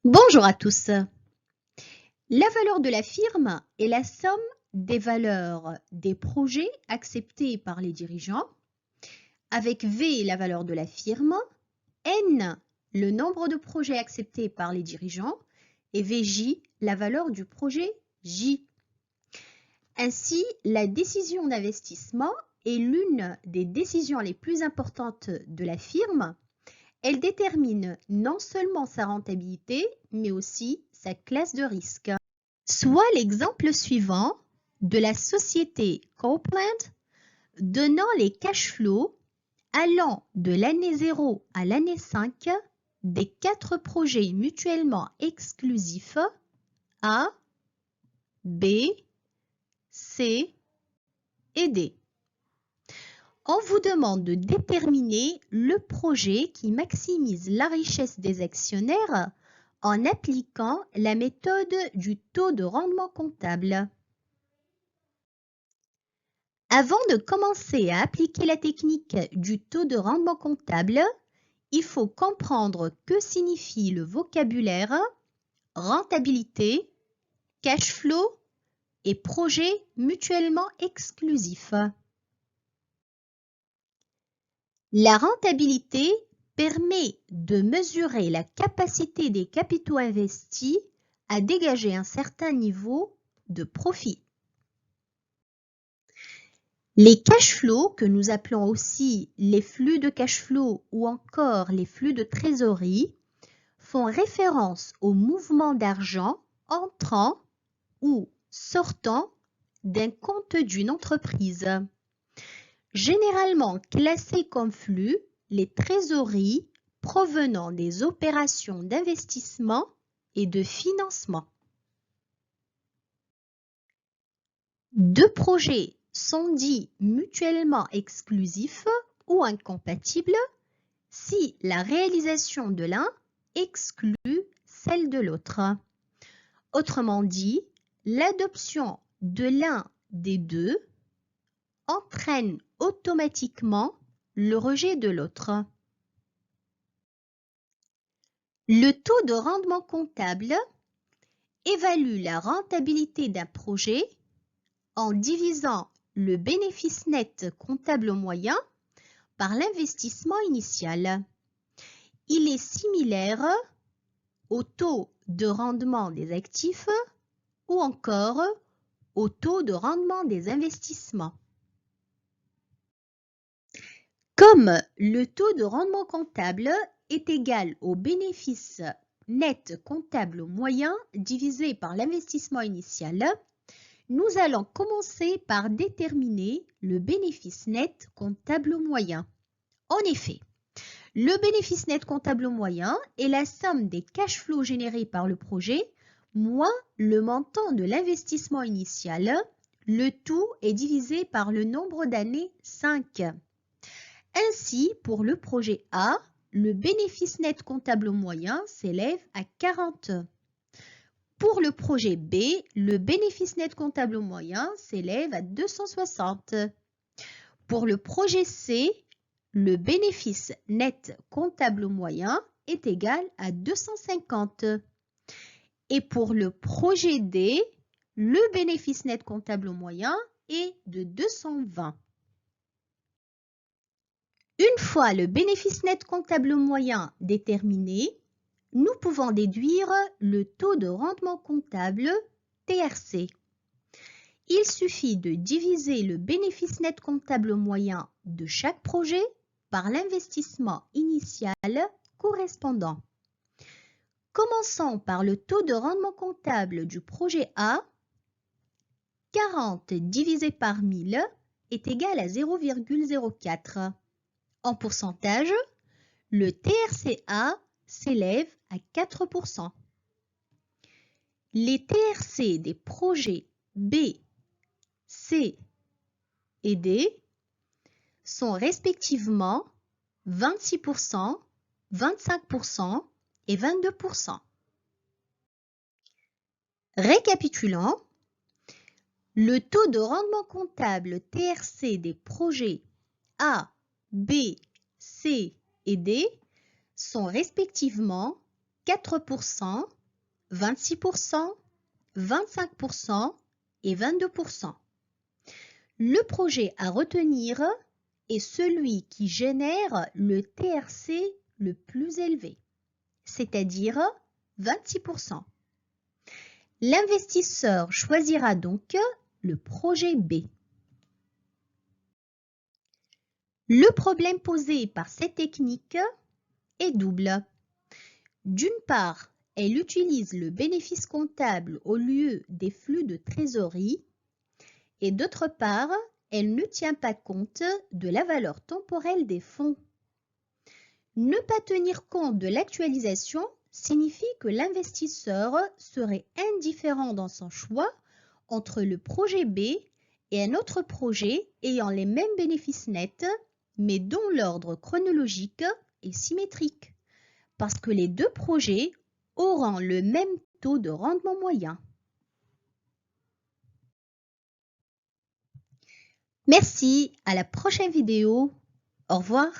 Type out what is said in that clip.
Bonjour à tous. La valeur de la firme est la somme des valeurs des projets acceptés par les dirigeants, avec V la valeur de la firme, N le nombre de projets acceptés par les dirigeants et VJ la valeur du projet J. Ainsi, la décision d'investissement est l'une des décisions les plus importantes de la firme. Elle détermine non seulement sa rentabilité, mais aussi sa classe de risque. Soit l'exemple suivant de la société Copeland donnant les cash flows allant de l'année 0 à l'année 5 des 4 projets mutuellement exclusifs A, B, C et D. On vous demande de déterminer le projet qui maximise la richesse des actionnaires en appliquant la méthode du taux de rendement comptable. Avant de commencer à appliquer la technique du taux de rendement comptable, il faut comprendre que signifie le vocabulaire rentabilité, cash flow et projet mutuellement exclusif. La rentabilité permet de mesurer la capacité des capitaux investis à dégager un certain niveau de profit. Les cash flows, que nous appelons aussi les flux de cash flow ou encore les flux de trésorerie, font référence au mouvement d'argent entrant ou sortant d'un compte d'une entreprise. Généralement classés comme flux, les trésoreries provenant des opérations d'investissement et de financement. Deux projets sont dits mutuellement exclusifs ou incompatibles si la réalisation de l'un exclut celle de l'autre. Autrement dit, l'adoption de l'un des deux entraîne automatiquement le rejet de l'autre. Le taux de rendement comptable évalue la rentabilité d'un projet en divisant le bénéfice net comptable moyen par l'investissement initial. Il est similaire au taux de rendement des actifs ou encore au taux de rendement des investissements. Comme le taux de rendement comptable est égal au bénéfice net comptable moyen divisé par l'investissement initial, nous allons commencer par déterminer le bénéfice net comptable moyen. En effet, le bénéfice net comptable moyen est la somme des cash flows générés par le projet moins le montant de l'investissement initial. Le tout est divisé par le nombre d'années 5. Ainsi, pour le projet A, le bénéfice net comptable moyen s'élève à 40. Pour le projet B, le bénéfice net comptable moyen s'élève à 260. Pour le projet C, le bénéfice net comptable moyen est égal à 250. Et pour le projet D, le bénéfice net comptable moyen est de 220. Une fois le bénéfice net comptable moyen déterminé, nous pouvons déduire le taux de rendement comptable TRC. Il suffit de diviser le bénéfice net comptable moyen de chaque projet par l'investissement initial correspondant. Commençons par le taux de rendement comptable du projet A. 40 divisé par 1000 est égal à 0,04. En pourcentage, le TRCA s'élève à 4%. Les TRC des projets B, C et D sont respectivement 26%, 25% et 22%. Récapitulons, le taux de rendement comptable TRC des projets A, B, C et D sont respectivement 4%, 26%, 25% et 22%. Le projet à retenir est celui qui génère le TRC le plus élevé, c'est-à-dire 26%. L'investisseur choisira donc le projet B. Le problème posé par cette technique est double. D'une part, elle utilise le bénéfice comptable au lieu des flux de trésorerie et d'autre part, elle ne tient pas compte de la valeur temporelle des fonds. Ne pas tenir compte de l'actualisation signifie que l'investisseur serait indifférent dans son choix entre le projet B et un autre projet ayant les mêmes bénéfices nets, mais dont l'ordre chronologique est symétrique, parce que les deux projets auront le même taux de rendement moyen. Merci, à la prochaine vidéo. Au revoir.